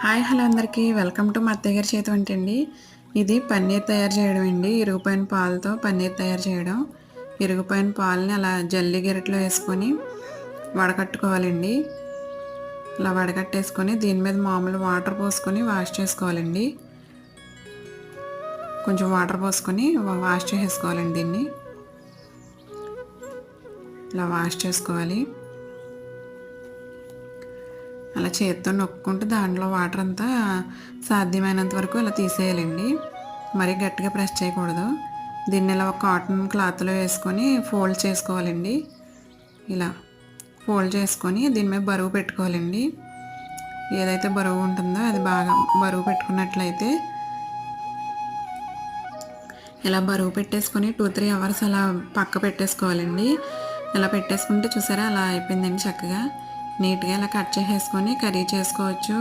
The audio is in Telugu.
హాయ్ హలో అందరికీ వెల్కమ్ టు మా అత్తయ్య గారి చేతి వంట అండి. ఇది పన్నీర్ తయారు చేయడం అండి. ఇరిగిపోయిన పాలతో పన్నీర్ తయారు చేయడం. ఇరిగిపోయిన పాలని అలా జల్లి గరిటెలో వేసుకొని వడకట్టుకోవాలండి. ఇలా వడకట్టేసుకొని దీని మీద మామూలు వాటర్ పోసుకొని వాష్ చేసుకోవాలండి. కొంచెం వాటర్ పోసుకొని వాష్ చేసేసుకోవాలండి. దీన్ని ఇలా వాష్ చేసుకోవాలి. అలా చేత్తో నొక్కుంటూ దాంట్లో వాటర్ అంతా సాధ్యమైనంత వరకు అలా తీసేయాలండి. మరీ గట్టిగా ప్రెస్ చేయకూడదు. దీన్ని ఇలా ఒక కాటన్ క్లాత్లో వేసుకొని ఫోల్డ్ చేసుకోవాలండి. ఇలా ఫోల్డ్ చేసుకొని దీని మీద బరువు పెట్టుకోవాలండి. ఏదైతే బరువు ఉంటుందో అది బాగా బరువు పెట్టుకున్నట్లయితే ఇలా బరువు పెట్టేసుకొని 2-3 అవర్స్ అలా పక్క పెట్టేసుకోవాలండి. ఇలా పెట్టేసుకుంటే చూసారా అలా అయిపోయిందండి. చక్కగా నీట్గా ఇలా కట్ చేసేసుకొని కర్రీ చేసుకోవచ్చు.